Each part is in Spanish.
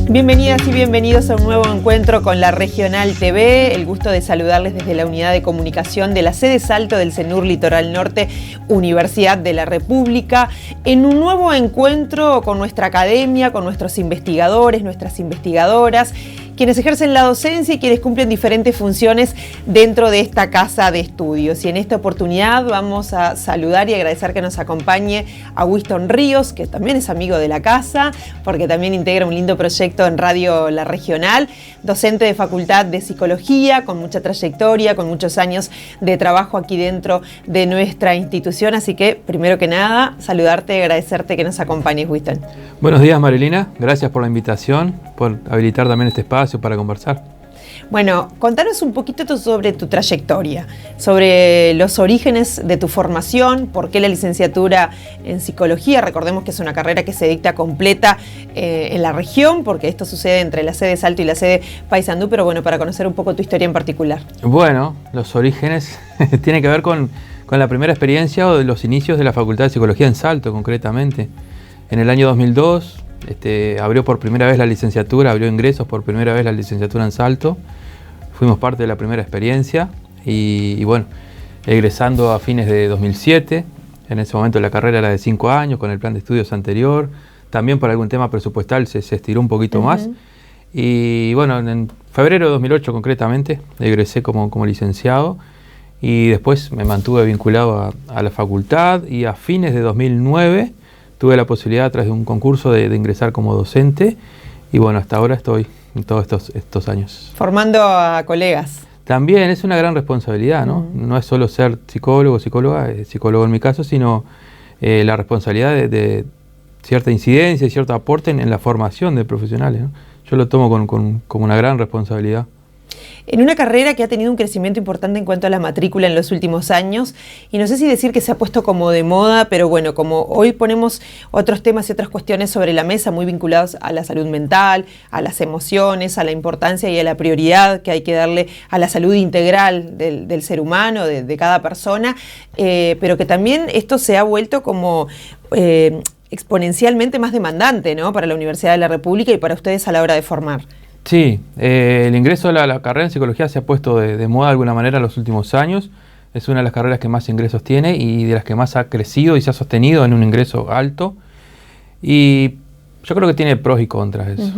Bienvenidas y bienvenidos a un nuevo encuentro con la Regional TV. El gusto de saludarles desde la unidad de comunicación de la sede Salto del CENUR Litoral Norte, Universidad de la República, en un nuevo encuentro con nuestra academia, con nuestros investigadores, nuestras investigadoras, quienes ejercen la docencia y quienes cumplen diferentes funciones dentro de esta casa de estudios. Y en esta oportunidad vamos a saludar y agradecer que nos acompañe a Winston Ríos, que también es amigo de la casa, porque también integra un lindo proyecto en Radio La Regional, docente de Facultad de Psicología, con mucha trayectoria, con muchos años de trabajo aquí dentro de nuestra institución. Así que, primero que nada, saludarte y agradecerte que nos acompañes, Winston. Buenos días, Marilina. Gracias por la invitación, por habilitar también este espacio para conversar. Bueno, contanos un poquito sobre tu trayectoria, sobre los orígenes de tu formación, por qué la licenciatura en psicología. Recordemos que es una carrera que se dicta completa en la región, porque esto sucede entre la sede Salto y la sede Paysandú, pero bueno, para conocer un poco tu historia en particular. Bueno, los orígenes tienen que ver con la primera experiencia o de los inicios de la Facultad de Psicología en Salto, concretamente. En el año 2002 abrió por primera vez la licenciatura, abrió ingresos por primera vez la licenciatura en Salto. Fuimos parte de la primera experiencia y bueno, egresando a fines de 2007. En ese momento la carrera era de 5 años, con el plan de estudios anterior. También por algún tema presupuestal se estiró un poquito más. Y bueno, en febrero de 2008 concretamente, egresé como licenciado. Y después me mantuve vinculado a la facultad y a fines de 2009 tuve la posibilidad a través de un concurso de ingresar como docente y bueno, hasta ahora estoy en todos estos años. Formando a colegas. También es una gran responsabilidad, ¿no? No es solo ser psicólogo, psicóloga, psicólogo en mi caso, sino la responsabilidad de cierta incidencia y cierto aporte en la formación de profesionales, ¿no? Yo lo tomo como una gran responsabilidad. En una carrera que ha tenido un crecimiento importante en cuanto a la matrícula en los últimos años, y no sé si decir que se ha puesto como de moda, pero bueno, como hoy ponemos otros temas y otras cuestiones sobre la mesa muy vinculados a la salud mental, a las emociones, a la importancia y a la prioridad que hay que darle a la salud integral del ser humano, de cada persona, pero que también esto se ha vuelto como exponencialmente más demandante, ¿no?, para la Universidad de la República y para ustedes a la hora de formar. Sí, el ingreso a la carrera en psicología se ha puesto de moda de alguna manera en los últimos años. Es una de las carreras que más ingresos tiene y de las que más ha crecido y se ha sostenido en un ingreso alto. Y yo creo que tiene pros y contras eso.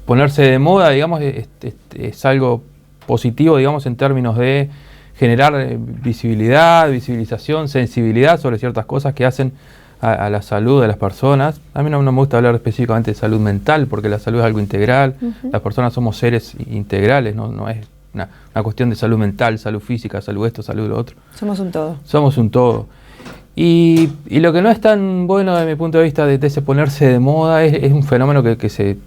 Ponerse de moda, digamos, es algo positivo, digamos, en términos de generar visibilidad, visibilización, sensibilidad sobre ciertas cosas que hacen a la salud de las personas. A mí no me gusta hablar específicamente de salud mental, porque la salud es algo integral. Las personas somos seres integrales, no es una cuestión de salud mental, salud física, salud esto, salud lo otro. Somos un todo. Somos un todo. Y lo que no es tan bueno desde mi punto de vista de ese ponerse de moda es un fenómeno que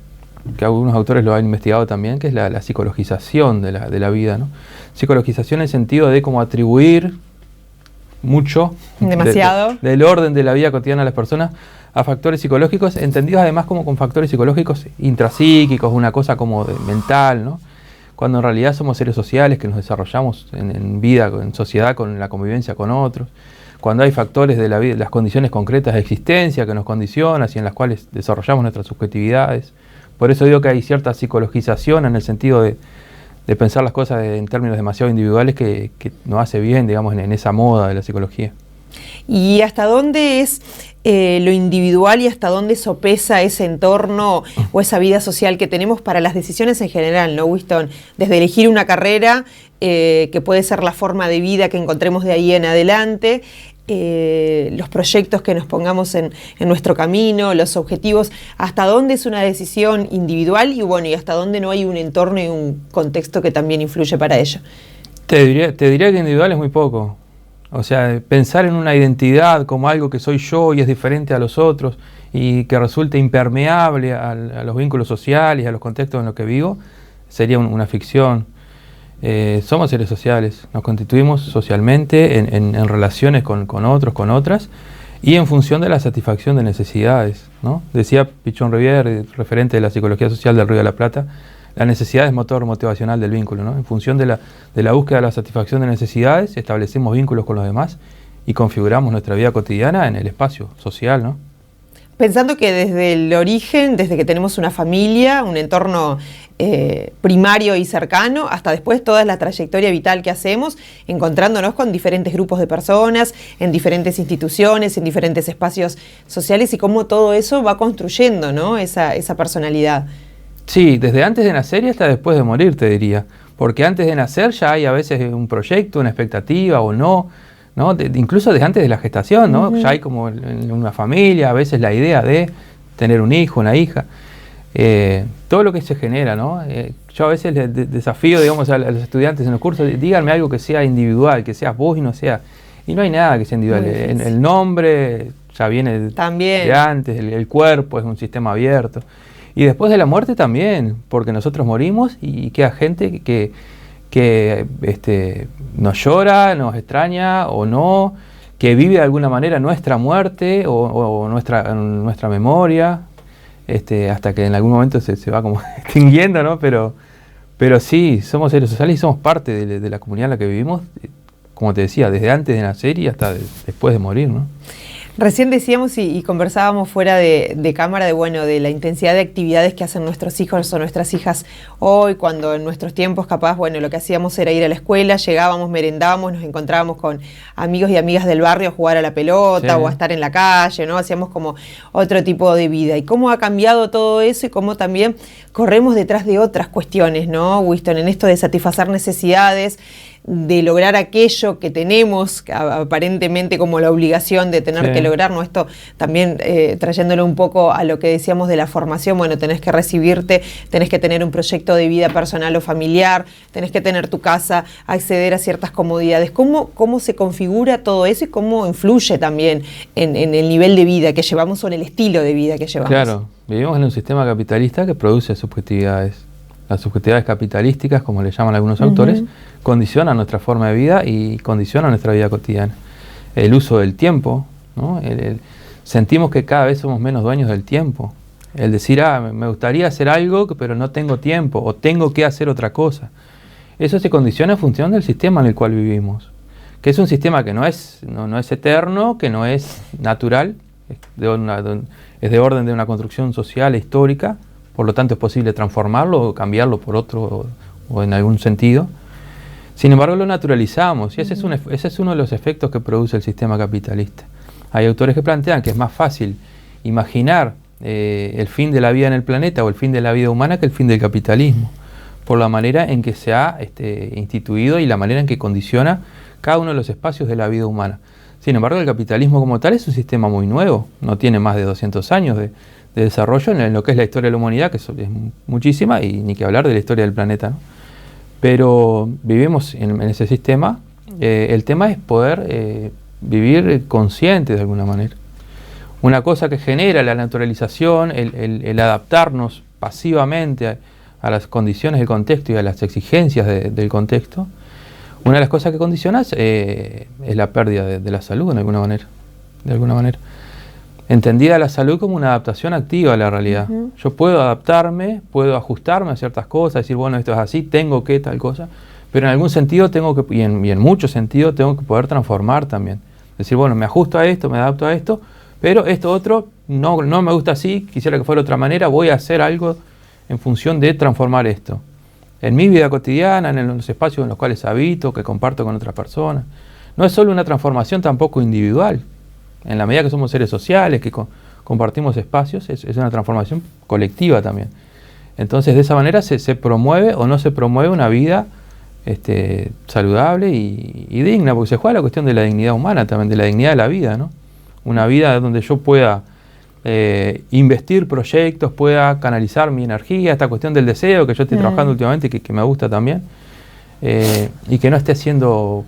algunos autores lo han investigado también, que es la psicologización de la vida, ¿no? Psicologización en el sentido de como atribuir mucho demasiado del orden de la vida cotidiana de las personas a factores psicológicos, entendidos además como con factores psicológicos intrapsíquicos, una cosa como mental, ¿no? Cuando en realidad somos seres sociales que nos desarrollamos en vida, en sociedad, con la convivencia con otros. Cuando hay factores de la vida, las condiciones concretas de existencia que nos condicionan y en las cuales desarrollamos nuestras subjetividades. Por eso digo que hay cierta psicologización en el sentido de pensar las cosas en términos demasiado individuales que nos hace bien, digamos, en esa moda de la psicología. ¿Y hasta dónde es lo individual y hasta dónde sopesa ese entorno o esa vida social que tenemos para las decisiones en general, ¿no, Winston? Desde elegir una carrera, que puede ser la forma de vida que encontremos de ahí en adelante, los proyectos que nos pongamos en nuestro camino, los objetivos, hasta dónde es una decisión individual y bueno, y hasta dónde no hay un entorno y un contexto que también influye para ello. Te diría que individual es muy poco. O sea, pensar en una identidad como algo que soy yo y es diferente a los otros y que resulte impermeable a los vínculos sociales y a los contextos en los que vivo, sería una ficción. Somos seres sociales, nos constituimos socialmente en relaciones con otros, con otras, y en función de la satisfacción de necesidades, ¿no? Decía Pichon Rivière, referente de la psicología social del Río de la Plata, la necesidad es motor motivacional del vínculo, ¿no? En función de la búsqueda de la satisfacción de necesidades, establecemos vínculos con los demás y configuramos nuestra vida cotidiana en el espacio social, ¿no? Pensando que desde el origen, desde que tenemos una familia, un entorno primario y cercano, hasta después toda la trayectoria vital que hacemos, encontrándonos con diferentes grupos de personas, en diferentes instituciones, en diferentes espacios sociales, y cómo todo eso va construyendo, ¿no? esa personalidad. Sí, desde antes de nacer y hasta después de morir, te diría. Porque antes de nacer ya hay a veces un proyecto, una expectativa o no, ¿no? Incluso desde antes de la gestación, ¿no? Ya hay como en una familia, a veces la idea de tener un hijo, una hija. Todo lo que se genera, ¿no? Yo a veces les desafío, digamos, a los estudiantes en los cursos, díganme algo que sea individual, que seas vos y no sea... Y no hay nada que sea individual. El nombre ya viene también de antes, el cuerpo es un sistema abierto. Y después de la muerte también, porque nosotros morimos y queda gente que nos llora, nos extraña o no, que vive de alguna manera nuestra muerte o nuestra memoria, hasta que en algún momento se va como extinguiendo, ¿no? Pero sí, somos seres sociales y somos parte de la comunidad en la que vivimos, como te decía, desde antes de nacer y hasta después de morir, ¿no? Recién decíamos y conversábamos fuera de cámara de la intensidad de actividades que hacen nuestros hijos o nuestras hijas hoy, cuando en nuestros tiempos capaz, lo que hacíamos era ir a la escuela, llegábamos, merendábamos, nos encontrábamos con amigos y amigas del barrio a jugar a la pelota o a estar en la calle, ¿no? Hacíamos como otro tipo de vida. Y cómo ha cambiado todo eso y cómo también corremos detrás de otras cuestiones, ¿no, Winston? En esto de satisfacer necesidades, de lograr aquello que tenemos aparentemente como la obligación de tener que lograr, ¿no? Esto también trayéndolo un poco a lo que decíamos de la formación, tenés que recibirte, tenés que tener un proyecto de vida personal o familiar, tenés que tener tu casa, acceder a ciertas comodidades. ¿Cómo se configura todo eso y cómo influye también en el nivel de vida que llevamos o en el estilo de vida que llevamos? Claro, vivimos en un sistema capitalista que produce subjetividades. Las subjetividades capitalísticas, como le llaman algunos autores, condicionan nuestra forma de vida y condicionan nuestra vida cotidiana. El uso del tiempo, ¿no? Sentimos que cada vez somos menos dueños del tiempo. El decir, me gustaría hacer algo, pero no tengo tiempo, o tengo que hacer otra cosa. Eso se condiciona en función del sistema en el cual vivimos, que es un sistema que no es eterno, que no es natural, es de orden de una construcción social e histórica. Por lo tanto es posible transformarlo o cambiarlo por otro o en algún sentido. Sin embargo lo naturalizamos y ese es uno de los efectos que produce el sistema capitalista. Hay autores que plantean que es más fácil imaginar el fin de la vida en el planeta o el fin de la vida humana que el fin del capitalismo, por la manera en que se ha instituido y la manera en que condiciona cada uno de los espacios de la vida humana. Sin embargo el capitalismo como tal es un sistema muy nuevo, no tiene más de 200 años de desarrollo en lo que es la historia de la humanidad, que es muchísima, y ni que hablar de la historia del planeta, ¿no? Pero vivimos en ese sistema. El tema es poder vivir conscientes de alguna manera. Una cosa que genera la naturalización, el adaptarnos pasivamente a las condiciones del contexto y a las exigencias del contexto, una de las cosas que condiciona es la pérdida de la salud de alguna manera. Entendida la salud como una adaptación activa a la realidad. Yo puedo adaptarme, puedo ajustarme a ciertas cosas, decir, esto es así, tengo que tal cosa, pero en algún sentido tengo que, y en muchos sentidos tengo que poder transformar también. Decir, me ajusto a esto, me adapto a esto, pero esto otro no me gusta así, quisiera que fuera de otra manera, voy a hacer algo en función de transformar esto. En mi vida cotidiana, en los espacios en los cuales habito, que comparto con otras personas. No es solo una transformación tampoco individual. En la medida que somos seres sociales, que compartimos espacios, es una transformación colectiva también. Entonces, de esa manera se promueve o no se promueve una vida saludable y digna, porque se juega la cuestión de la dignidad humana también, de la dignidad de la vida, ¿no? Una vida donde yo pueda investir proyectos, pueda canalizar mi energía, esta cuestión del deseo que yo estoy trabajando últimamente, que me gusta también, y que no esté siendo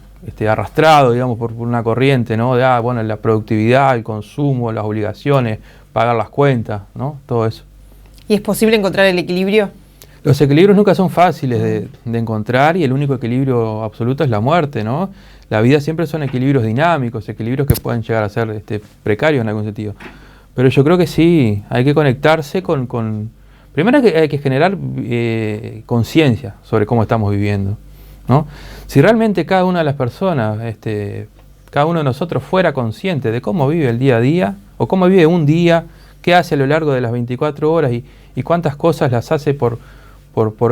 arrastrado, digamos, por una corriente, ¿no? De la productividad, el consumo, las obligaciones, pagar las cuentas, ¿no? Todo eso. ¿Y es posible encontrar el equilibrio? Los equilibrios nunca son fáciles de encontrar y el único equilibrio absoluto es la muerte, ¿no? La vida siempre son equilibrios dinámicos, equilibrios que pueden llegar a ser precarios en algún sentido. Pero yo creo que sí, hay que conectarse primero hay que generar conciencia sobre cómo estamos viviendo, ¿no? Si realmente cada una de las personas, cada uno de nosotros fuera consciente de cómo vive el día a día, o cómo vive un día, qué hace a lo largo de las 24 horas y cuántas cosas las hace por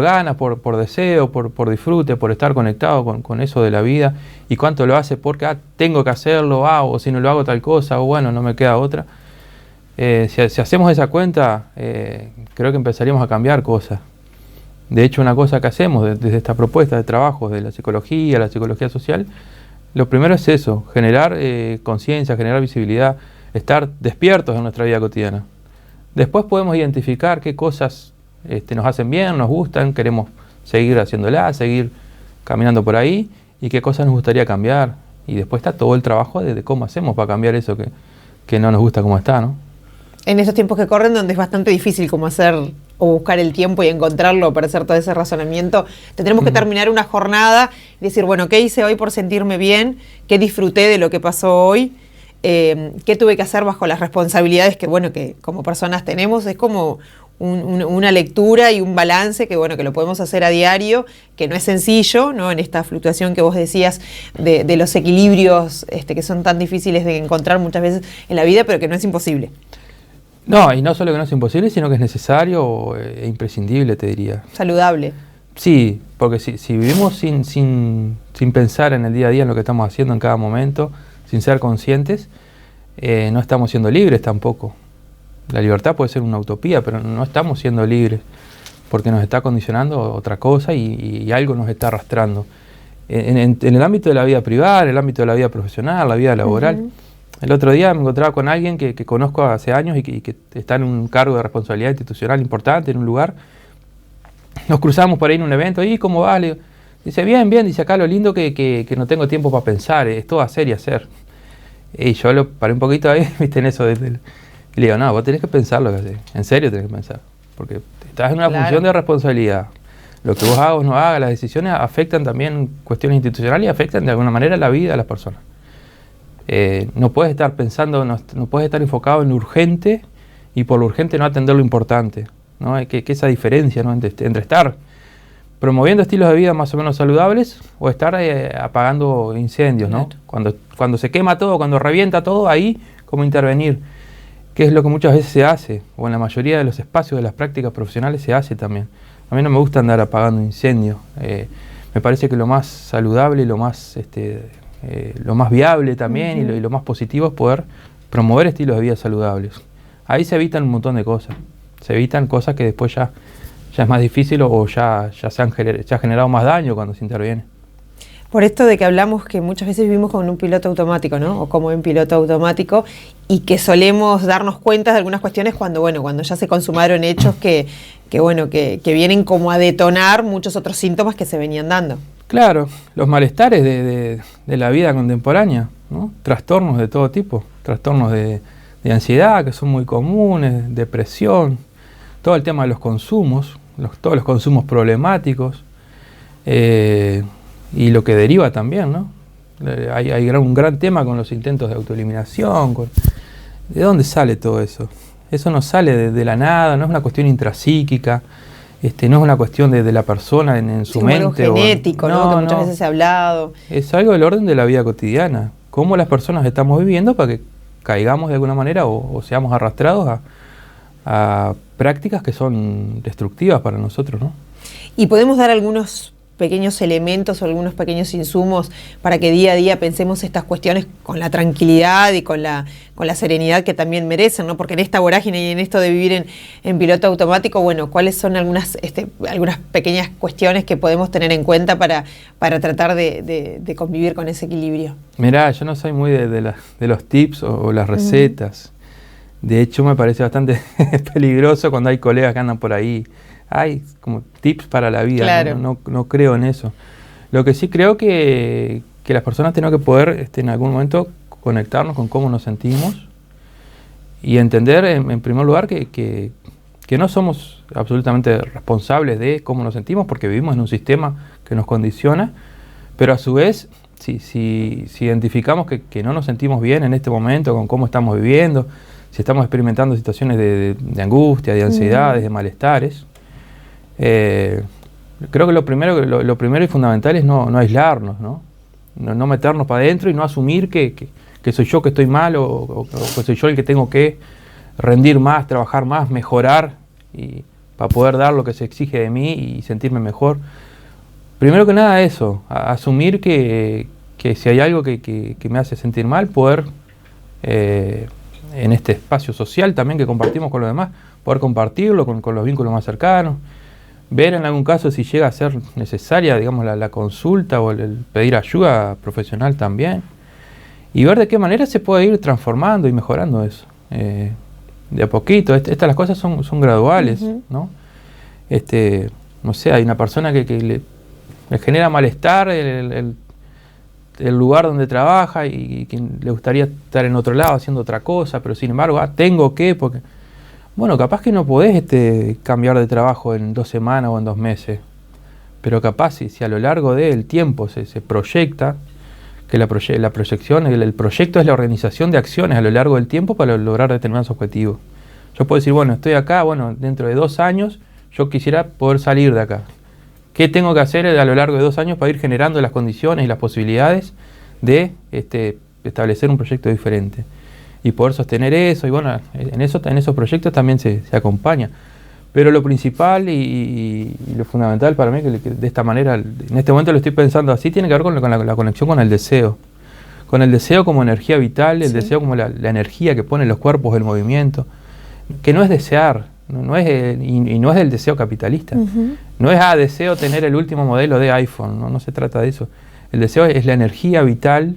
ganas, por deseo, por disfrute, por estar conectado con eso de la vida, y cuánto lo hace porque tengo que hacerlo, o si no lo hago tal cosa, o bueno, no me queda otra. Si hacemos esa cuenta, creo que empezaríamos a cambiar cosas. De hecho, una cosa que hacemos desde esta propuesta de trabajo de la psicología social, lo primero es eso, generar conciencia, generar visibilidad, estar despiertos en nuestra vida cotidiana. Después podemos identificar qué cosas nos hacen bien, nos gustan, queremos seguir haciéndolas, seguir caminando por ahí, y qué cosas nos gustaría cambiar. Y después está todo el trabajo de cómo hacemos para cambiar eso que no nos gusta como está, ¿no? En esos tiempos que corren, donde es bastante difícil como hacer o buscar el tiempo y encontrarlo para hacer todo ese razonamiento, tendremos que terminar una jornada y decir, bueno, ¿qué hice hoy por sentirme bien? ¿Qué disfruté de lo que pasó hoy? ¿Qué tuve que hacer bajo las responsabilidades que como personas tenemos? Es como una lectura y un balance que lo podemos hacer a diario, que no es sencillo, ¿no? En esta fluctuación que vos decías de los equilibrios que son tan difíciles de encontrar muchas veces en la vida, pero que no es imposible. No, y no solo que no es imposible, sino que es necesario e imprescindible, te diría. Saludable. Sí, porque si vivimos sin pensar en el día a día en lo que estamos haciendo en cada momento, sin ser conscientes, no estamos siendo libres tampoco. La libertad puede ser una utopía, pero no estamos siendo libres, porque nos está condicionando otra cosa y algo nos está arrastrando. En el ámbito de la vida privada, en el ámbito de la vida profesional, la vida laboral. El otro día me encontraba con alguien que conozco hace años y que está en un cargo de responsabilidad institucional importante en un lugar. Nos cruzamos por ahí en un evento, ¿y cómo va? Le digo, dice, bien, dice, acá lo lindo que no tengo tiempo para pensar, es todo hacer y hacer. Y yo lo paré un poquito ahí, viste, en eso. Y le digo, no, vos tenés que pensar lo que haces, en serio tenés que pensar, porque estás en una función de responsabilidad. Lo que vos hagas o no hagas, las decisiones afectan también cuestiones institucionales y afectan de alguna manera la vida de las personas. No puedes estar pensando, no puedes estar enfocado en lo urgente y por lo urgente no atender lo importante, ¿no? Que esa diferencia, ¿no? entre estar promoviendo estilos de vida más o menos saludables o estar apagando incendios, ¿no? Cuando se quema todo, cuando revienta todo, ahí cómo intervenir, que es lo que muchas veces se hace, o en la mayoría de los espacios de las prácticas profesionales se hace también. A mí no me gusta andar apagando incendios, me parece que lo más saludable y lo más viable también y lo más positivo es poder promover estilos de vida saludables. Ahí se evitan un montón de cosas, se evitan cosas que después ya es más difícil o ya se ha generado más daño cuando se interviene. Por esto de que hablamos que muchas veces vivimos con un piloto automático, ¿no? O como en piloto automático, y que solemos darnos cuenta de algunas cuestiones cuando ya se consumaron hechos que vienen como a detonar muchos otros síntomas que se venían dando. Claro, los malestares de la vida contemporánea, ¿no? Trastornos de todo tipo, trastornos de ansiedad que son muy comunes, depresión, todo el tema de los consumos, todos los consumos problemáticos, y lo que deriva también, ¿no? Hay un gran tema con los intentos de autoeliminación. ¿De dónde sale todo eso? Eso no sale de la nada, no es una cuestión intrapsíquica, no es una cuestión de la persona en su mente. Algo genético, ¿no? Que muchas veces se ha hablado. Es algo del orden de la vida cotidiana. Cómo las personas estamos viviendo para que caigamos de alguna manera o seamos arrastrados a prácticas que son destructivas para nosotros, ¿no? Y podemos dar algunos pequeños elementos o algunos pequeños insumos para que día a día pensemos estas cuestiones con la tranquilidad y con la serenidad que también merecen, ¿no? Porque en esta vorágine y en esto de vivir en piloto automático, ¿cuáles son algunas pequeñas cuestiones que podemos tener en cuenta para tratar de convivir con ese equilibrio? Mirá, yo no soy muy de los tips o las recetas. De hecho, me parece bastante peligroso cuando hay colegas que andan por ahí. Hay como tips para la vida, claro. No creo en eso. Lo que sí creo que las personas tenemos que poder en algún momento conectarnos con cómo nos sentimos y entender en primer lugar que que no somos absolutamente responsables de cómo nos sentimos porque vivimos en un sistema que nos condiciona, pero a su vez, si identificamos que no nos sentimos bien en este momento con cómo estamos viviendo, si estamos experimentando situaciones de angustia, de ansiedades, de malestares, creo que lo primero y fundamental es no aislarnos, no meternos para adentro y no asumir que soy yo que estoy mal o que soy yo el que tengo que rendir más, trabajar más, mejorar y para poder dar lo que se exige de mí y sentirme mejor. Primero que nada eso, asumir que si hay algo que me hace sentir mal, poder en este espacio social también que compartimos con los demás, poder compartirlo con los vínculos más cercanos, ver en algún caso si llega a ser necesaria, digamos, la consulta o el pedir ayuda profesional también, y ver de qué manera se puede ir transformando y mejorando eso. De a poquito, las cosas son graduales, ¿no? No sé, hay una persona que le genera malestar el lugar donde trabaja y que le gustaría estar en otro lado haciendo otra cosa, pero sin embargo, tengo que, porque... Bueno, capaz que no podés cambiar de trabajo en 2 semanas o en 2 meses, pero capaz si a lo largo del tiempo se proyecta, que la proyección, el proyecto es la organización de acciones a lo largo del tiempo para lograr determinados objetivos. Yo puedo decir, bueno, estoy acá, bueno, dentro de 2 años yo quisiera poder salir de acá. ¿Qué tengo que hacer a lo largo de 2 años para ir generando las condiciones y las posibilidades de establecer un proyecto diferente? Y poder sostener eso, y bueno, en esos proyectos también se acompaña. Pero lo principal y lo fundamental para mí, que de esta manera, en este momento lo estoy pensando así, tiene que ver con la conexión con el deseo. Con el deseo como energía vital, el deseo como la energía que pone los cuerpos del movimiento, que no es desear, no es del deseo capitalista. No es, deseo tener el último modelo de iPhone, no se trata de eso. El deseo es la energía vital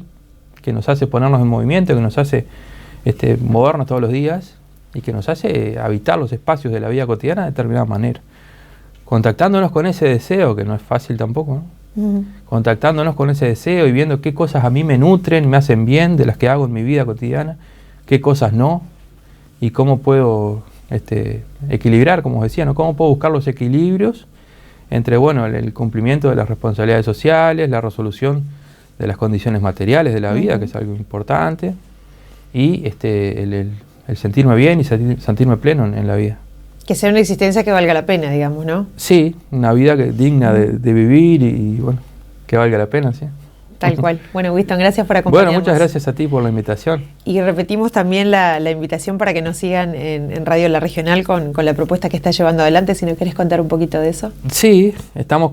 que nos hace ponernos en movimiento, que nos hace movernos todos los días y que nos hace habitar los espacios de la vida cotidiana de determinada manera. Contactándonos con ese deseo, que no es fácil tampoco, ¿no? Contactándonos con ese deseo y viendo qué cosas a mí me nutren, me hacen bien de las que hago en mi vida cotidiana, qué cosas no, y cómo puedo equilibrar, como os decía, ¿no? Cómo puedo buscar los equilibrios entre, bueno, el cumplimiento de las responsabilidades sociales, la resolución de las condiciones materiales de la vida, que es algo importante, y el sentirme bien y sentirme pleno en la vida. Que sea una existencia que valga la pena, digamos, ¿no? Sí, una vida digna de vivir y bueno, que valga la pena, sí. Tal cual. Bueno, Winston, gracias por acompañarnos. Bueno, muchas gracias a ti por la invitación. Y repetimos también la invitación para que nos sigan en Radio La Regional con la propuesta que está llevando adelante, si nos querés contar un poquito de eso. Sí, estamos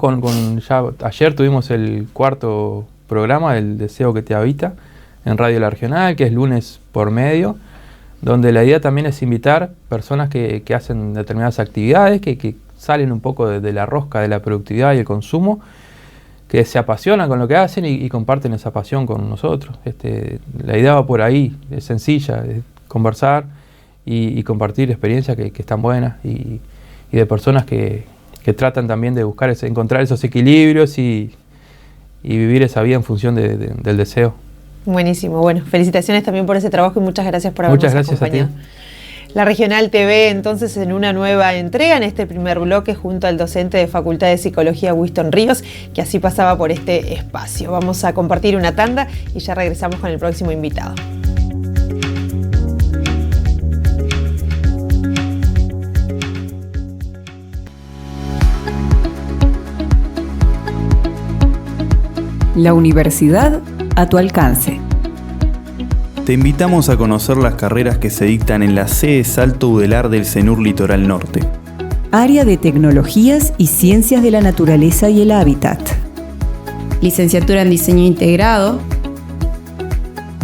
ya ayer tuvimos el 4º programa, El Deseo que te habita, en Radio La Regional, que es lunes por medio, donde la idea también es invitar personas que hacen determinadas actividades, que salen un poco de la rosca de la productividad y el consumo, que se apasionan con lo que hacen y comparten esa pasión con nosotros. La idea va por ahí, es sencilla, es conversar y compartir experiencias que están buenas y de personas que tratan también de buscar encontrar esos equilibrios y vivir esa vida en función del deseo. Buenísimo, bueno, felicitaciones también por ese trabajo y muchas gracias por habernos acompañado. Muchas gracias a ti. La Regional TV entonces en una nueva entrega en este primer bloque junto al docente de Facultad de Psicología Winston Ríos, que así pasaba por este espacio. Vamos a compartir una tanda y ya regresamos con el próximo invitado. La universidad a tu alcance. Te invitamos a conocer las carreras que se dictan en la sede Salto Udelar del CENUR Litoral Norte. Área de Tecnologías y Ciencias de la Naturaleza y el Hábitat. Licenciatura en Diseño Integrado.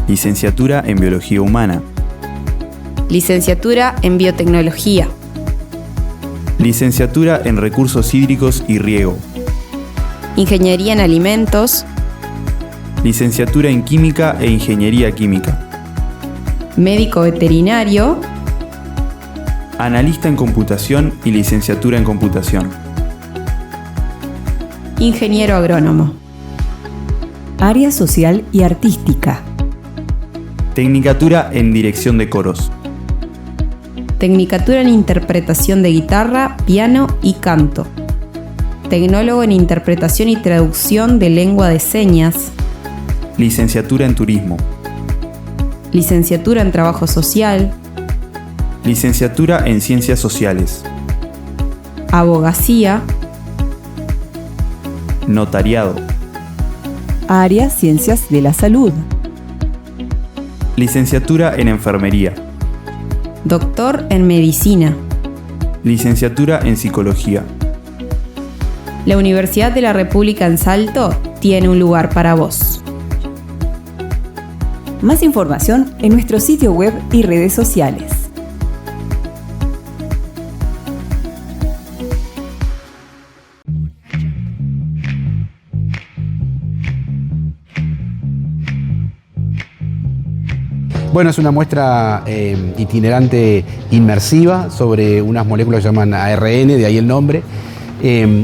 Licenciatura en Biología Humana. Licenciatura en Biotecnología. Licenciatura en Recursos Hídricos y Riego. Ingeniería en Alimentos. Licenciatura en Química e Ingeniería Química. Médico veterinario. Analista en Computación y Licenciatura en Computación. Ingeniero agrónomo. Área Social y Artística. Tecnicatura en Dirección de Coros. Tecnicatura en interpretación de guitarra, piano y canto. Tecnólogo en interpretación y traducción de lengua de señas. Licenciatura en turismo. Licenciatura en trabajo social. Licenciatura en ciencias sociales. Abogacía. Notariado. Área Ciencias de la Salud. Licenciatura en enfermería. Doctor en medicina. Licenciatura en psicología. La Universidad de la República en Salto tiene un lugar para vos. Más información en nuestro sitio web y redes sociales. Bueno, es una muestra itinerante inmersiva sobre unas moléculas que se llaman ARN, de ahí el nombre.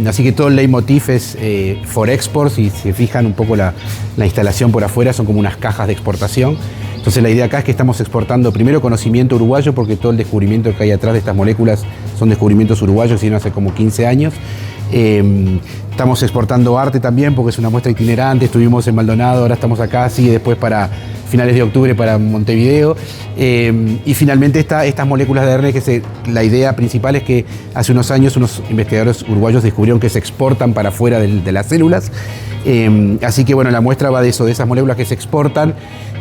Así que todo el leitmotiv es for export. Si se fijan un poco la instalación por afuera, son como unas cajas de exportación. Entonces la idea acá es que estamos exportando primero conocimiento uruguayo, porque todo el descubrimiento que hay atrás de estas moléculas son descubrimientos uruguayos y no hace como 15 años. Estamos exportando arte también, porque es una muestra itinerante. Estuvimos en Maldonado, ahora estamos acá, sigue después para finales de octubre para Montevideo. Y finalmente estas moléculas de ARN, la idea principal es que hace unos años unos investigadores uruguayos descubrieron que se exportan para afuera de las células. Así que bueno, la muestra va de eso, de esas moléculas que se exportan.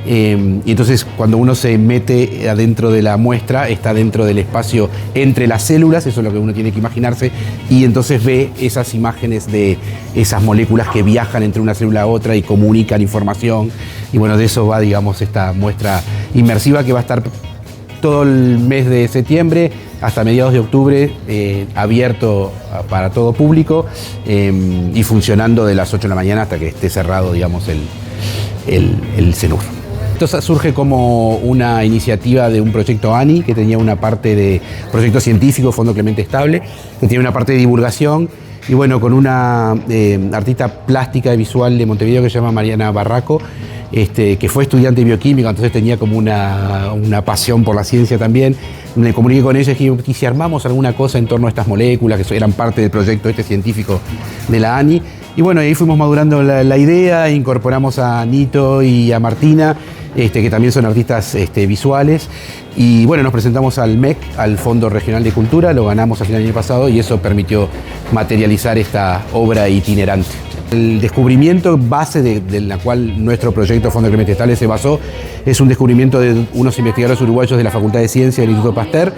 Y entonces cuando uno se mete adentro de la muestra, está dentro del espacio entre las células, eso es lo que uno tiene que imaginarse, y entonces ve esas imágenes de esas moléculas que viajan entre una célula a otra y comunican información. Y bueno, de eso va, digamos, esta muestra inmersiva que va a estar todo el mes de septiembre hasta mediados de octubre, abierto para todo público y funcionando de las 8 de la mañana hasta que esté cerrado, digamos, el CENUR. Esto surge como una iniciativa de un proyecto ANI, que tenía una parte de proyecto científico, Fondo Clemente Estable, que tiene una parte de divulgación, y bueno, con una artista plástica y visual de Montevideo que se llama Mariana Barraco, que fue estudiante de bioquímica, entonces tenía como una pasión por la ciencia también. Me comuniqué con ella y dije, si armamos alguna cosa en torno a estas moléculas, que eran parte del proyecto científico de la ANI. Y bueno, ahí fuimos madurando la idea, incorporamos a Nito y a Martina, que también son artistas visuales. Y bueno, nos presentamos al MEC, al Fondo Regional de Cultura, lo ganamos a final del año pasado y eso permitió materializar esta obra itinerante. El descubrimiento base de la cual nuestro proyecto Fondo Clemente Estable se basó es un descubrimiento de unos investigadores uruguayos de la Facultad de Ciencias del Instituto Pasteur,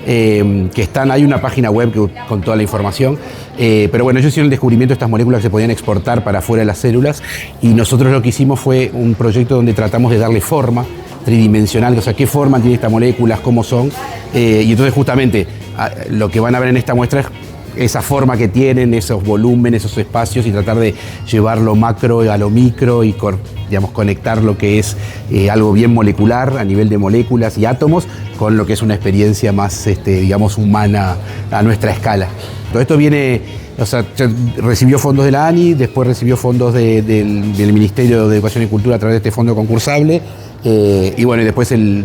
que hay una página web con toda la información, pero bueno, ellos hicieron el descubrimiento de estas moléculas que se podían exportar para afuera de las células, y nosotros lo que hicimos fue un proyecto donde tratamos de darle forma tridimensional, o sea, qué forma tienen estas moléculas, cómo son, y entonces justamente lo que van a ver en esta muestra es esa forma que tienen, esos volúmenes, esos espacios, y tratar de llevar lo macro a lo micro y digamos, conectar lo que es algo bien molecular a nivel de moléculas y átomos con lo que es una experiencia más digamos, humana a nuestra escala. Todo esto viene, o sea, recibió fondos de la ANI, después recibió fondos del Ministerio de Educación y Cultura a través de este fondo concursable, y bueno, y después el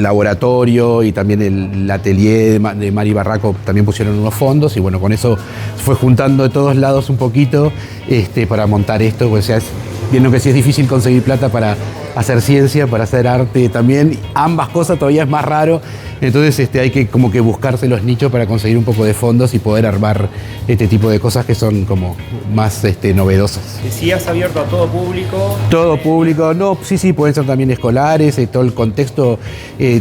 laboratorio y también el atelier de Mari Barraco también pusieron unos fondos, y bueno, con eso fue juntando de todos lados un poquito para montar esto. O sea, viendo que sí es difícil conseguir plata para hacer ciencia, para hacer arte también, ambas cosas todavía es más raro, entonces hay que como que buscarse los nichos para conseguir un poco de fondos y poder armar este tipo de cosas que son como más novedosas. ¿Decías abierto a todo público? Todo público, no, sí, pueden ser también escolares, todo el contexto,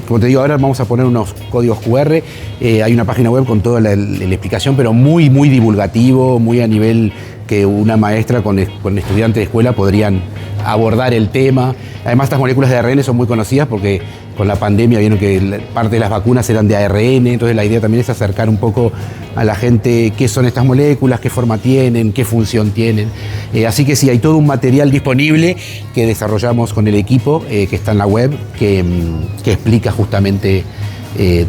como te digo, ahora vamos a poner unos códigos QR, hay una página web con toda la explicación, pero muy, muy divulgativo, muy a nivel que una maestra con estudiantes de escuela podrían abordar el tema. Además, estas moléculas de ARN son muy conocidas porque con la pandemia vieron que parte de las vacunas eran de ARN, entonces la idea también es acercar un poco a la gente qué son estas moléculas, qué forma tienen, qué función tienen. Así que sí, hay todo un material disponible que desarrollamos con el equipo, que está en la web, que explica justamente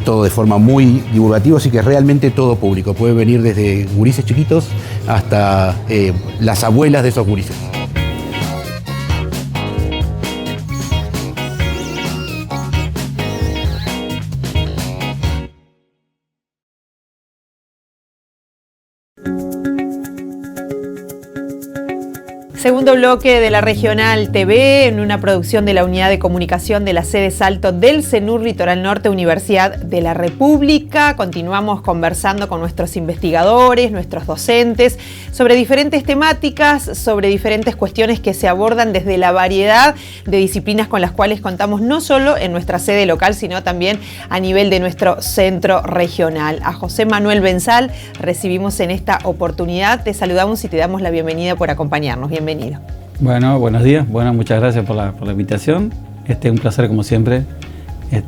todo de forma muy divulgativa, así que realmente todo público. Puede venir desde gurises chiquitos hasta las abuelas de esos gurises. Segundo bloque de la Regional TV, en una producción de la Unidad de Comunicación de la sede Salto del CENUR Litoral Norte, Universidad de la República. Continuamos conversando con nuestros investigadores, nuestros docentes, sobre diferentes temáticas, sobre diferentes cuestiones que se abordan desde la variedad de disciplinas con las cuales contamos no solo en nuestra sede local, sino también a nivel de nuestro centro regional. A José Manuel Benzal recibimos en esta oportunidad. Te saludamos y te damos la bienvenida por acompañarnos. Bienvenido. Bueno, buenos días. Bueno, muchas gracias por la invitación. Un placer como siempre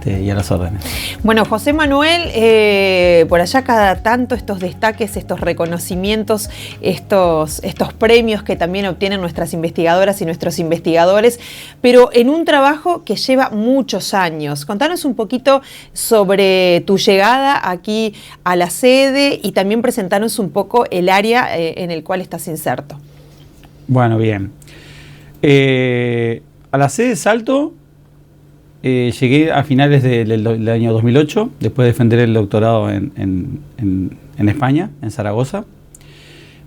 y a las órdenes. Bueno, José Manuel, por allá cada tanto estos destaques, estos reconocimientos, estos premios que también obtienen nuestras investigadoras y nuestros investigadores, pero en un trabajo que lleva muchos años. Contanos un poquito sobre tu llegada aquí a la sede y también presentarnos un poco el área en el cual estás inserto. Bueno, bien. A la sede Salto llegué a finales del año 2008, después de defender el doctorado en España, en Zaragoza.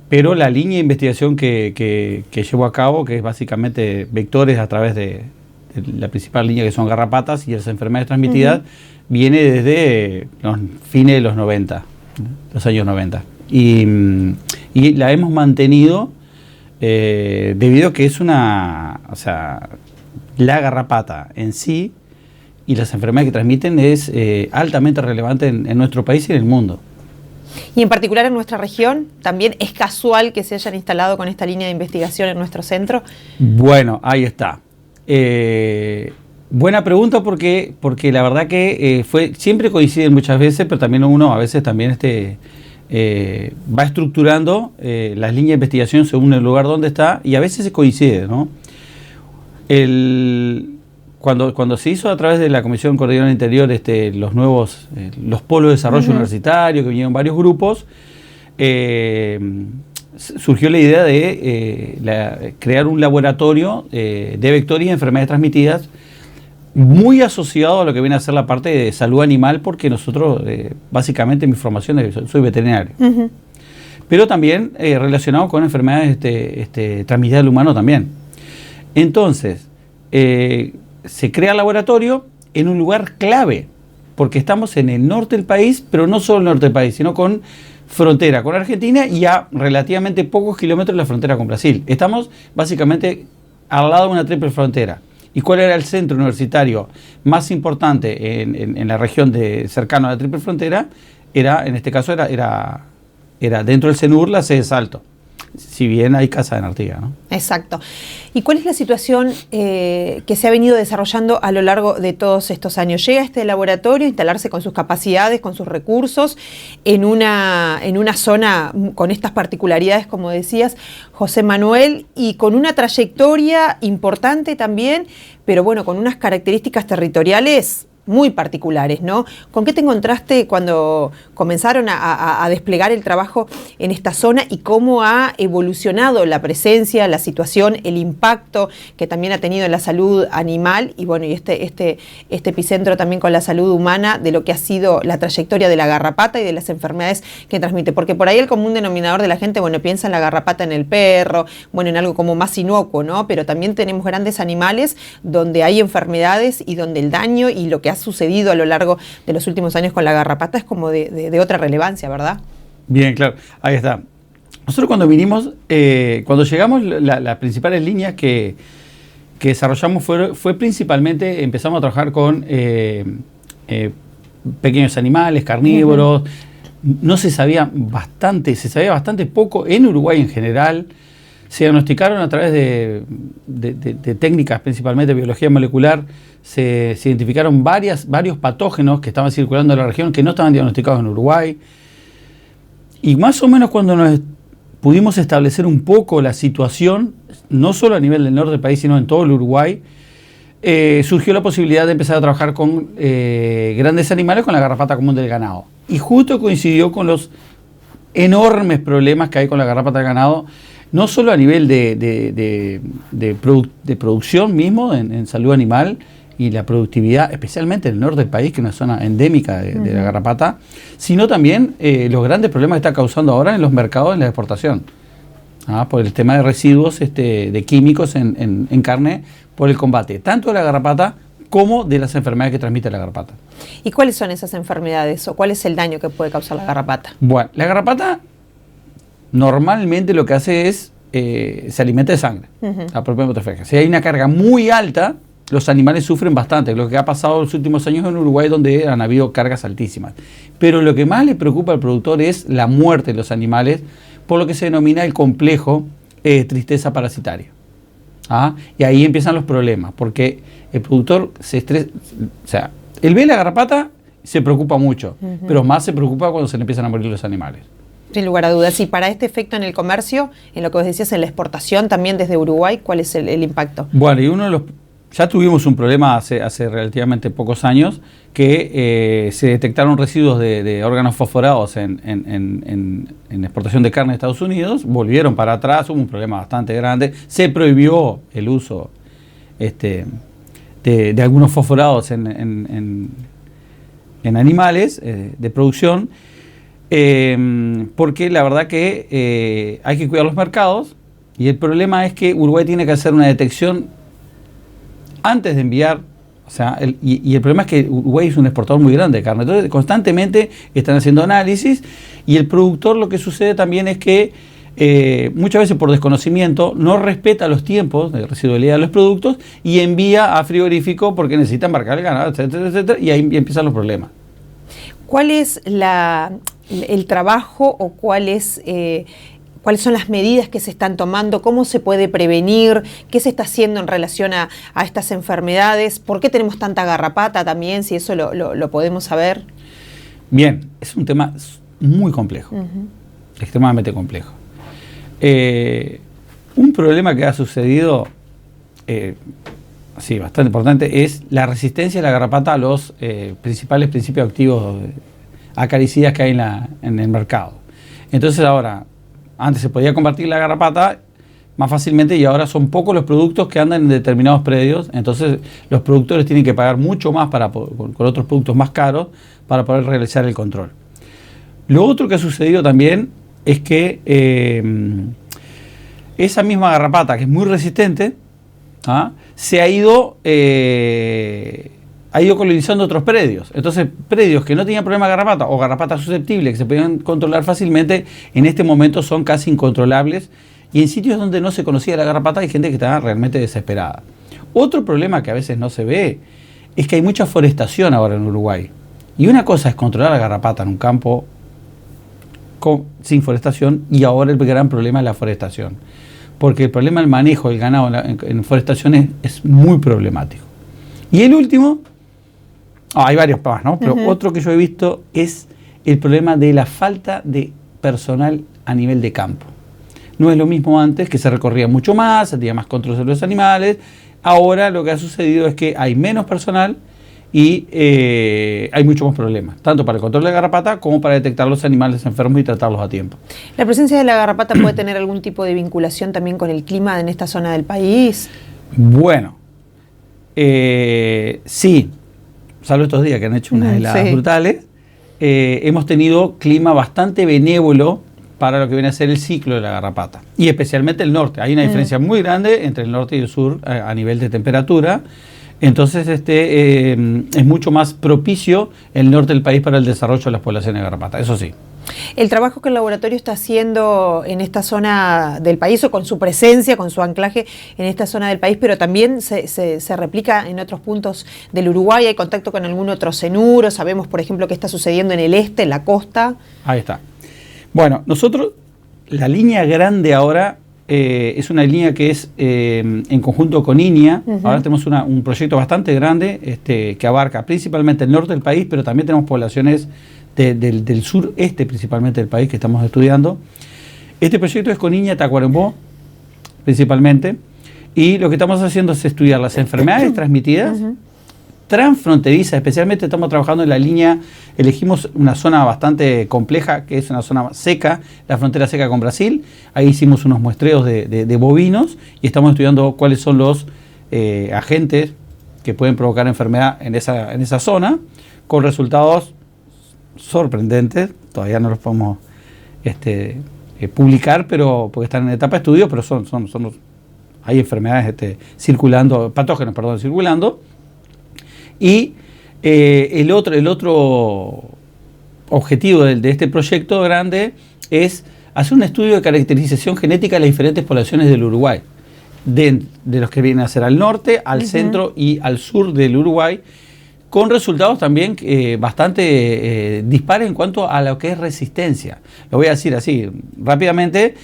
Pero la línea de investigación que llevo a cabo, que es básicamente vectores a través de la principal línea, que son garrapatas y las enfermedades transmitidas, viene desde los fines de los 90, los años 90. Y la hemos mantenido debido a que es la garrapata en sí y las enfermedades que transmiten es altamente relevante en nuestro país y en el mundo. Y en particular en nuestra región, ¿también es casual que se hayan instalado con esta línea de investigación en nuestro centro? Bueno, ahí está. Buena pregunta porque la verdad que siempre coinciden muchas veces, pero también uno a veces también va estructurando las líneas de investigación según el lugar donde está y a veces se coincide, ¿no? Cuando se hizo a través de la Comisión Coordinadora Interior los polos de desarrollo universitario, que vinieron varios grupos, surgió la idea de crear un laboratorio de vectores y enfermedades transmitidas muy asociado a lo que viene a ser la parte de salud animal, porque nosotros, básicamente, mi formación soy veterinario. Pero también relacionado con enfermedades transmitidas al humano también. Entonces, se crea el laboratorio en un lugar clave, porque estamos en el norte del país, pero no solo en el norte del país, sino con frontera con Argentina y a relativamente pocos kilómetros de la frontera con Brasil. Estamos básicamente al lado de una triple frontera. ¿Y cuál era el centro universitario más importante en la región cercano a la triple frontera? En este caso era dentro del CENUR la sede Salto, si bien hay casa en Artigas, ¿no? Exacto. ¿Y cuál es la situación que se ha venido desarrollando a lo largo de todos estos años? Llega este laboratorio a instalarse con sus capacidades, con sus recursos, en una zona con estas particularidades, como decías, José Manuel, y con una trayectoria importante también, pero bueno, con unas características territoriales muy particulares, ¿no? ¿Con qué te encontraste cuando comenzaron a desplegar el trabajo en esta zona y cómo ha evolucionado la presencia, la situación, el impacto que también ha tenido en la salud animal y bueno, y este epicentro también con la salud humana de lo que ha sido la trayectoria de la garrapata y de las enfermedades que transmite? Porque por ahí el común denominador de la gente, bueno, piensa en la garrapata en el perro, bueno, en algo como más inocuo, ¿no? Pero también tenemos grandes animales donde hay enfermedades y donde el daño y lo que ha sucedido a lo largo de los últimos años con la garrapata es como de otra relevancia, ¿verdad? Bien, claro, ahí está. Nosotros cuando vinimos, cuando llegamos, las principales líneas que desarrollamos fue principalmente, empezamos a trabajar con pequeños animales, carnívoros. No se sabía bastante poco en Uruguay en general. Se diagnosticaron a través de técnicas, principalmente de biología molecular, se identificaron varios patógenos que estaban circulando en la región que no estaban diagnosticados en Uruguay. Y más o menos cuando nos pudimos establecer un poco la situación, no solo a nivel del norte del país, sino en todo el Uruguay, surgió la posibilidad de empezar a trabajar con grandes animales, con la garrapata común del ganado. Y justo coincidió con los enormes problemas que hay con la garrapata del ganado, no solo a nivel de producción mismo, en salud animal y la productividad, especialmente en el norte del país, que es una zona endémica de la garrapata, sino también los grandes problemas que está causando ahora en los mercados, en la exportación. por el tema de residuos de químicos en carne por el combate, tanto de la garrapata como de las enfermedades que transmite la garrapata. ¿Y cuáles son esas enfermedades o cuál es el daño que puede causar la garrapata? Bueno, la garrapata normalmente lo que hace es, se alimenta de sangre, la propia hematofagia. Si hay una carga muy alta, los animales sufren bastante, lo que ha pasado en los últimos años en Uruguay, donde han habido cargas altísimas. Pero lo que más le preocupa al productor es la muerte de los animales, por lo que se denomina el complejo tristeza parasitaria. Y ahí empiezan los problemas, porque el productor se estresa, o sea, él ve la garrapata, se preocupa mucho, pero más se preocupa cuando se le empiezan a morir los animales. Sin lugar a dudas. Y para este efecto en el comercio, en lo que vos decías, en la exportación también desde Uruguay, ¿cuál es el impacto? Bueno, y uno de los... Ya tuvimos un problema hace relativamente pocos años que se detectaron residuos de órganos fosforados en exportación de carne de Estados Unidos, volvieron para atrás, hubo un problema bastante grande, se prohibió el uso de algunos fosforados en animales de producción, porque la verdad que hay que cuidar los mercados y el problema es que Uruguay tiene que hacer una detección antes de enviar, o sea, y el problema es que Uruguay es un exportador muy grande de carne, entonces constantemente están haciendo análisis y el productor, lo que sucede también es que muchas veces por desconocimiento no respeta los tiempos de residualidad de los productos y envía a frigorífico porque necesita embarcar el ganado, etcétera, etcétera, y ahí empiezan los problemas. ¿Cuál es el trabajo o cuáles son las medidas que se están tomando? ¿Cómo se puede prevenir? ¿Qué se está haciendo en relación a estas enfermedades? ¿Por qué tenemos tanta garrapata también? Si eso lo podemos saber. Bien, es un tema muy complejo, extremadamente complejo. Un problema que ha sucedido, bastante importante, es la resistencia de la garrapata a los principales principios activos acaricidas que hay en el mercado. Entonces ahora, antes se podía combatir la garrapata más fácilmente y ahora son pocos los productos que andan en determinados predios, entonces los productores tienen que pagar mucho más con otros productos más caros para poder realizar el control. Lo otro que ha sucedido también es que esa misma garrapata, que es muy resistente, se ha ido colonizando otros predios. Entonces, predios que no tenían problema de garrapata o garrapatas susceptibles que se podían controlar fácilmente, en este momento son casi incontrolables. Y en sitios donde no se conocía la garrapata hay gente que está realmente desesperada. Otro problema que a veces no se ve es que hay mucha forestación ahora en Uruguay. Y una cosa es controlar la garrapata en un campo sin forestación, y ahora el gran problema es la forestación. Porque el problema del manejo del ganado en forestación es muy problemático. Y el último, hay varios más, ¿no? Pero otro que yo he visto es el problema de la falta de personal a nivel de campo. No es lo mismo antes, que se recorría mucho más, se tenía más control sobre los animales. Ahora lo que ha sucedido es que hay menos personal y hay muchos más problemas, tanto para el control de la garrapata como para detectar los animales enfermos y tratarlos a tiempo. ¿La presencia de la garrapata puede tener algún tipo de vinculación también con el clima en esta zona del país? Bueno, sí, salvo estos días que han hecho unas heladas brutales, hemos tenido clima bastante benévolo para lo que viene a ser el ciclo de la garrapata, y especialmente el norte. Hay una diferencia muy grande entre el norte y el sur a nivel de temperatura. Entonces es mucho más propicio el norte del país para el desarrollo de las poblaciones de garrapata, eso sí. El trabajo que el laboratorio está haciendo en esta zona del país, o con su presencia, con su anclaje en esta zona del país, pero también se replica en otros puntos del Uruguay. ¿Hay contacto con algún otro cenuro? Sabemos, por ejemplo, qué está sucediendo en el este, en la costa. Ahí está. Bueno, nosotros, la línea grande ahora es una línea que es en conjunto con INIA. Ahora tenemos un proyecto bastante grande que abarca principalmente el norte del país, pero también tenemos poblaciones del sureste principalmente del país que estamos estudiando. Este proyecto es con INIA Tacuarembó principalmente, y lo que estamos haciendo es estudiar las enfermedades transmitidas transfronteriza, especialmente estamos trabajando en la línea, elegimos una zona bastante compleja, que es una zona seca, la frontera seca con Brasil. Ahí hicimos unos muestreos de bovinos y estamos estudiando cuáles son los agentes que pueden provocar enfermedad en esa zona, con resultados sorprendentes. Todavía no los podemos publicar, pero porque están en etapa de estudio, pero hay enfermedades circulando, patógenos, perdón, circulando. Y el otro objetivo de este proyecto grande es hacer un estudio de caracterización genética de las diferentes poblaciones del Uruguay, de los que vienen a ser al norte, al centro y al sur del Uruguay, con resultados también bastante dispares en cuanto a lo que es resistencia. Lo voy a decir así rápidamente.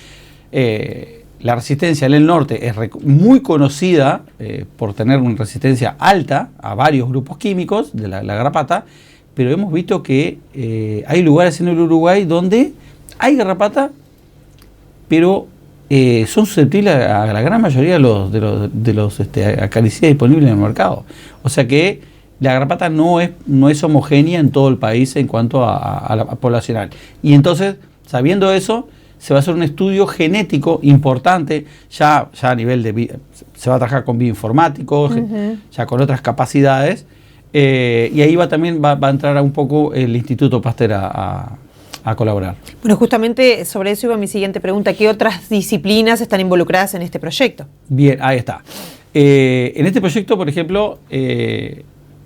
La resistencia en el norte es muy conocida por tener una resistencia alta a varios grupos químicos de la garrapata, pero hemos visto que hay lugares en el Uruguay donde hay garrapata, pero son susceptibles a la gran mayoría de los acaricidas disponibles en el mercado. O sea que la garrapata no es homogénea en todo el país en cuanto a la poblacional. Y entonces, sabiendo eso, se va a hacer un estudio genético importante, ya a nivel se va a trabajar con bioinformáticos, ya con otras capacidades, y ahí también va a entrar un poco el Instituto Pasteur a colaborar. Bueno, justamente sobre eso iba mi siguiente pregunta. ¿Qué otras disciplinas están involucradas en este proyecto? Bien, ahí está. En este proyecto, por ejemplo, en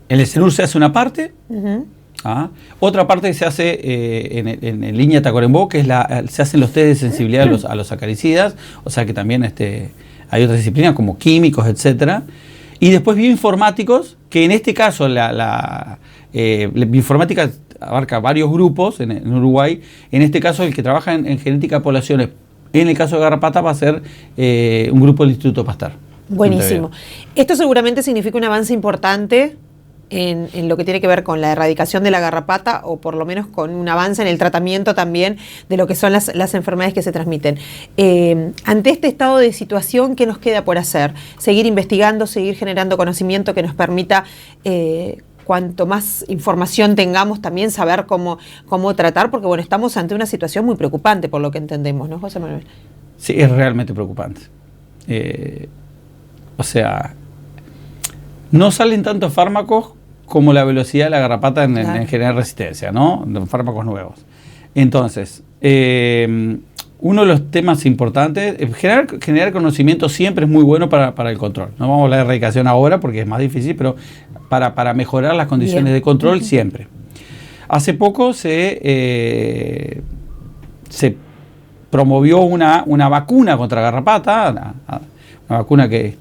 el CENUR se hace una parte, otra parte que se hace en línea Tacuarembó, que se hacen los test de sensibilidad a los acaricidas, o sea que también hay otras disciplinas como químicos, etcétera. Y después bioinformáticos, que en este caso la bioinformática abarca varios grupos en Uruguay. En este caso, el que trabaja en genética de poblaciones, en el caso de garrapata, va a ser un grupo del Instituto Pasteur. Buenísimo. Esto seguramente significa un avance importante en lo que tiene que ver con la erradicación de la garrapata, o por lo menos con un avance en el tratamiento también de lo que son las enfermedades que se transmiten. Ante este estado de situación, ¿qué nos queda por hacer? Seguir investigando, seguir generando conocimiento que nos permita, cuanto más información tengamos, también saber cómo tratar, porque bueno, estamos ante una situación muy preocupante por lo que entendemos, ¿no, José Manuel? Sí, es realmente preocupante. O sea, no salen tantos fármacos como la velocidad de la garrapata en generar resistencia, ¿no? De fármacos nuevos. Entonces, uno de los temas importantes, generar conocimiento siempre es muy bueno para el control. No vamos a hablar de erradicación ahora porque es más difícil, pero para mejorar las condiciones de control siempre. Hace poco se promovió una vacuna contra garrapata, una vacuna que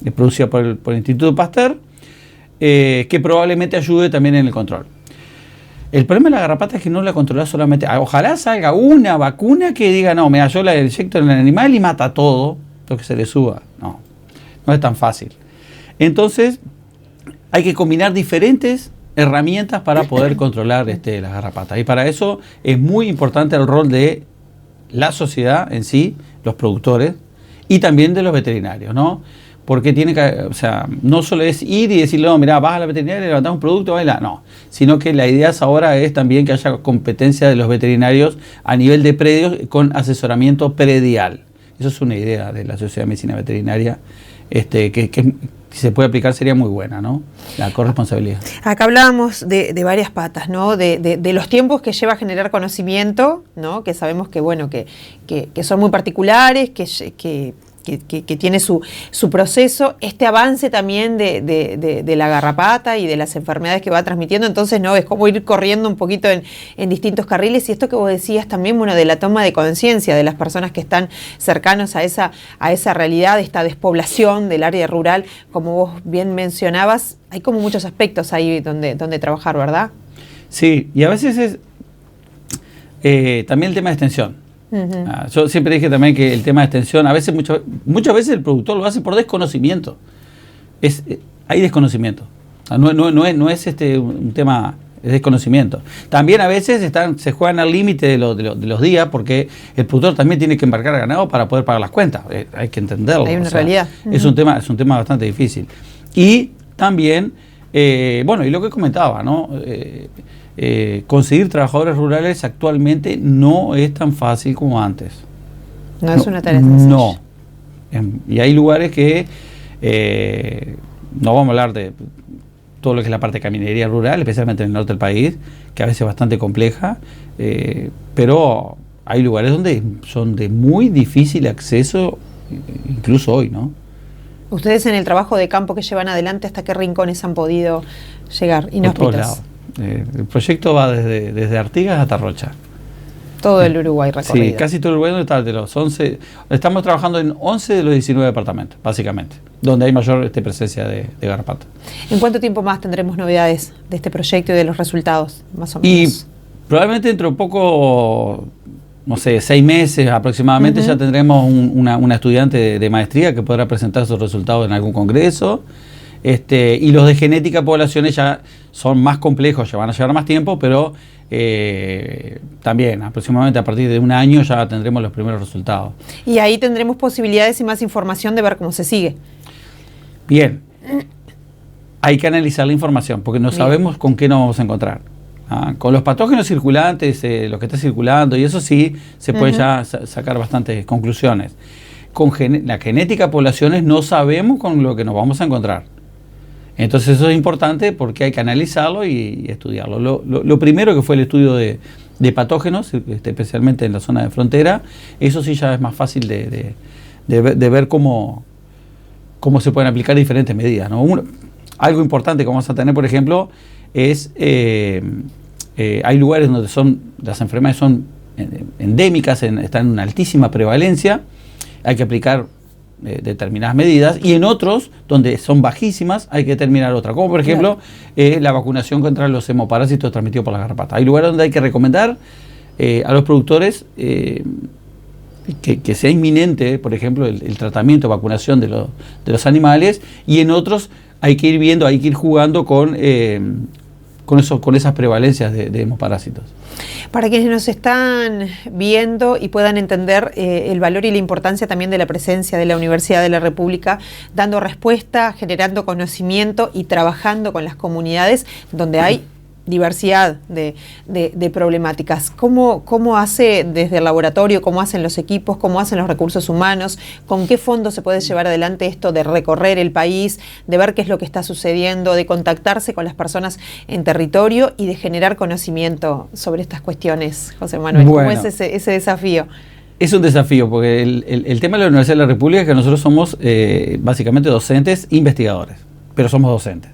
es producida por el Instituto Pasteur, que probablemente ayude también en el control. El problema de la garrapata es que no la controla solamente. Ojalá salga una vacuna que diga, no, mira, yo la inyecto en el animal y mata todo lo que se le suba. No es tan fácil. Entonces, hay que combinar diferentes herramientas para poder controlar las garrapatas. Y para eso es muy importante el rol de la sociedad en sí, los productores, y también de los veterinarios, ¿no? Porque no solo es ir y decirle, no, mira, vas a la veterinaria, levantás un producto, baila, no. Sino que la idea ahora es también que haya competencia de los veterinarios a nivel de predios con asesoramiento predial. Eso es una idea de la Sociedad de Medicina Veterinaria, que si se puede aplicar sería muy buena, ¿no? La corresponsabilidad. Acá hablábamos de varias patas, ¿no? De los tiempos que lleva a generar conocimiento, ¿no? Que sabemos que, bueno, que son muy particulares, que tiene su proceso, este avance también de la garrapata y de las enfermedades que va transmitiendo. Entonces, no, es como ir corriendo un poquito en distintos carriles. Y esto que vos decías también, bueno, de la toma de conciencia de las personas que están cercanos a esa realidad, esta despoblación del área rural, como vos bien mencionabas, hay como muchos aspectos ahí donde trabajar, ¿verdad? Sí, y a veces es también el tema de extensión. Yo siempre dije también que el tema de extensión, a veces muchas veces el productor lo hace por desconocimiento. Hay desconocimiento. No es un tema de desconocimiento. También a veces se juegan al límite de los días, porque el productor también tiene que embarcar ganado para poder pagar las cuentas. Hay que entenderlo. Hay una realidad. Es un tema bastante difícil. Y también, y lo que comentaba, ¿no? Conseguir trabajadores rurales actualmente no es tan fácil como antes. No es una tarea sencilla. No. Y hay lugares que, no vamos a hablar de todo lo que es la parte de caminería rural, especialmente en el norte del país, que a veces es bastante compleja, pero hay lugares donde son de muy difícil acceso, incluso hoy, ¿no? Ustedes en el trabajo de campo que llevan adelante, ¿hasta qué rincones han podido llegar? Por todos lados. El proyecto va desde Artigas hasta Rocha. Todo el Uruguay recorrido. Sí, casi todo el Uruguay, está de los 11. Estamos trabajando en 11 de los 19 departamentos, básicamente, donde hay mayor presencia de garrapata. ¿En cuánto tiempo más tendremos novedades de este proyecto y de los resultados, más o menos? Y probablemente dentro de poco, no sé, 6 meses aproximadamente, ya tendremos una estudiante de maestría que podrá presentar sus resultados en algún congreso. Y los de genética de poblaciones ya son más complejos, ya van a llevar más tiempo, pero también aproximadamente a partir de un año ya tendremos los primeros resultados. Y ahí tendremos posibilidades y más información de ver cómo se sigue. Bien, hay que analizar la información porque no sabemos con qué nos vamos a encontrar. Con los patógenos circulantes, lo que está circulando, y eso sí se puede ya sacar bastantes conclusiones. Con la genética de poblaciones no sabemos con lo que nos vamos a encontrar. Entonces eso es importante porque hay que analizarlo y estudiarlo. Lo primero que fue el estudio de patógenos, especialmente en la zona de frontera, eso sí ya es más fácil de ver cómo se pueden aplicar diferentes medidas, ¿no? Algo importante que vamos a tener, por ejemplo, es hay lugares donde las enfermedades son endémicas, están en una altísima prevalencia, hay que aplicar determinadas medidas, y en otros donde son bajísimas hay que determinar otra, como por ejemplo la vacunación contra los hemoparásitos transmitidos por las garrapatas. Hay lugares donde hay que recomendar a los productores que sea inminente, por ejemplo, el tratamiento, vacunación de los animales, y en otros hay que ir viendo, hay que ir jugando con esas prevalencias de hemoparásitos. Para quienes nos están viendo y puedan entender el valor y la importancia también de la presencia de la Universidad de la República, dando respuesta, generando conocimiento y trabajando con las comunidades donde hay diversidad de problemáticas. ¿Cómo hace desde el laboratorio, cómo hacen los equipos, cómo hacen los recursos humanos, con qué fondos se puede llevar adelante esto de recorrer el país, de ver qué es lo que está sucediendo, de contactarse con las personas en territorio y de generar conocimiento sobre estas cuestiones, José Manuel? Bueno, ¿cómo es ese desafío? Es un desafío porque el tema de la Universidad de la República es que nosotros somos básicamente docentes, investigadores, pero somos docentes.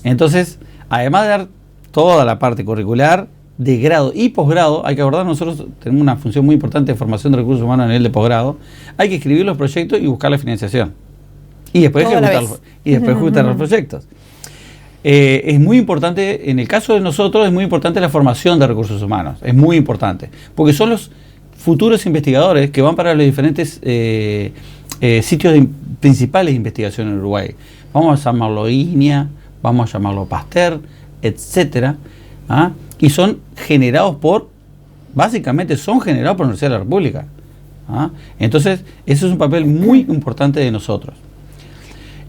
Entonces, además de dar toda la parte curricular de grado y posgrado, hay que abordar, nosotros tenemos una función muy importante de formación de recursos humanos a nivel de posgrado, hay que escribir los proyectos y buscar la financiación. Y después ejecutar los proyectos. Es muy importante, en el caso de nosotros, es muy importante la formación de recursos humanos, es muy importante, porque son los futuros investigadores que van para los diferentes sitios principales de investigación en Uruguay. Vamos a llamarlo INIA, vamos a llamarlo Pasteur, etcétera, y son generados básicamente son generados por la Universidad de la República. Entonces, eso es un papel muy importante de nosotros.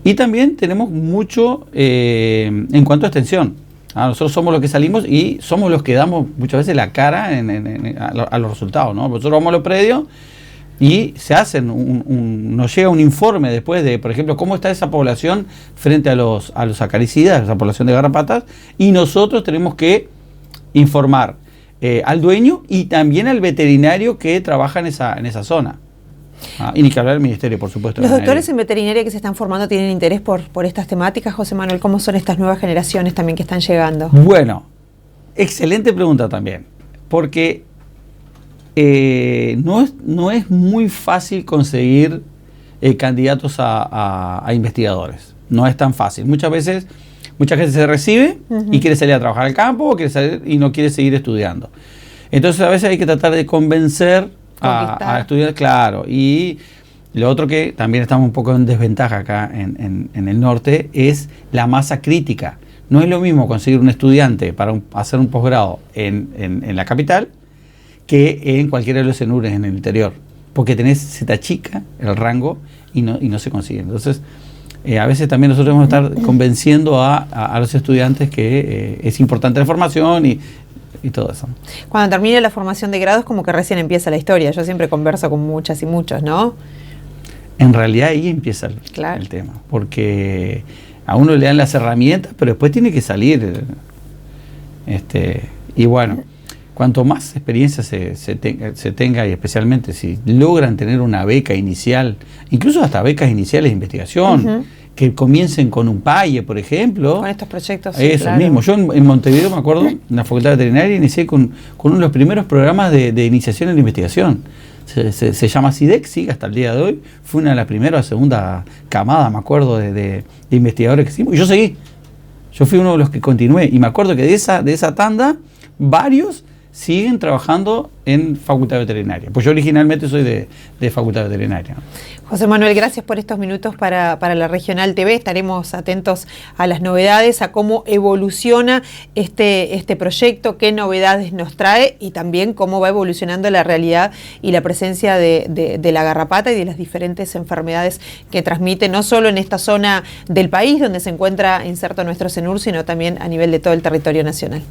Y también tenemos mucho en cuanto a extensión. Nosotros somos los que salimos y somos los que damos muchas veces la cara a los resultados, ¿no? Nosotros vamos a los predios y se hacen nos llega un informe después de, por ejemplo, cómo está esa población frente a los acaricidas, esa población de garrapatas, y nosotros tenemos que informar al dueño y también al veterinario que trabaja en esa zona. Y ni que hablar del ministerio, por supuesto. ¿Los doctores en veterinaria que se están formando tienen interés por estas temáticas, José Manuel? ¿Cómo son estas nuevas generaciones también que están llegando? Bueno, excelente pregunta también, porque no es muy fácil conseguir candidatos a investigadores. No es tan fácil. Muchas veces, mucha gente se recibe y quiere salir a trabajar al campo o quiere salir y no quiere seguir estudiando. Entonces a veces hay que tratar de convencer a estudiar, claro. Y lo otro que también estamos un poco en desventaja acá en el norte es la masa crítica. No es lo mismo conseguir un estudiante para hacer un posgrado en la capital que en cualquiera de los cenures en el interior, porque se te achica el rango y no se consigue. Entonces, a veces también nosotros debemos estar convenciendo a los estudiantes que es importante la formación y todo eso. Cuando termine la formación de grado es como que recién empieza la historia. Yo siempre converso con muchas y muchos, ¿no? En realidad ahí empieza el tema, porque a uno le dan las herramientas, pero después tiene que salir. Y bueno, cuanto más experiencia se tenga, y especialmente si logran tener una beca inicial, incluso hasta becas iniciales de investigación, que comiencen con un PAIE, por ejemplo. Con estos proyectos. Eso claro. Mismo. Yo en Montevideo, me acuerdo, en la Facultad Veterinaria, inicié con uno de los primeros programas de iniciación en la investigación. Se llama CIDEC, sigue hasta el día de hoy. Fue una de las primeras o segunda camada, me acuerdo, de investigadores que hicimos. Y yo seguí. Yo fui uno de los que continué. Y me acuerdo que de esa tanda, varios siguen trabajando en Facultad Veterinaria. Pues yo originalmente soy de Facultad Veterinaria. José Manuel, gracias por estos minutos para la Regional TV. Estaremos atentos a las novedades, a cómo evoluciona este proyecto, qué novedades nos trae y también cómo va evolucionando la realidad y la presencia de la garrapata y de las diferentes enfermedades que transmite, no solo en esta zona del país donde se encuentra inserto nuestro CENUR, sino también a nivel de todo el territorio nacional.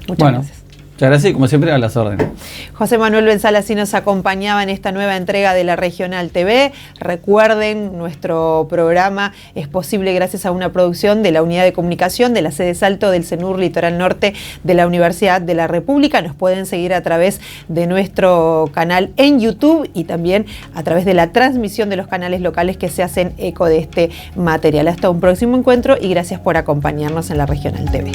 Muchas gracias. Muchas gracias y como siempre a las órdenes. José Manuel Benzal así nos acompañaba en esta nueva entrega de la Regional TV. Recuerden, nuestro programa es posible gracias a una producción de la Unidad de Comunicación de la sede Salto del CENUR Litoral Norte de la Universidad de la República. Nos pueden seguir a través de nuestro canal en YouTube y también a través de la transmisión de los canales locales que se hacen eco de este material. Hasta un próximo encuentro y gracias por acompañarnos en la Regional TV.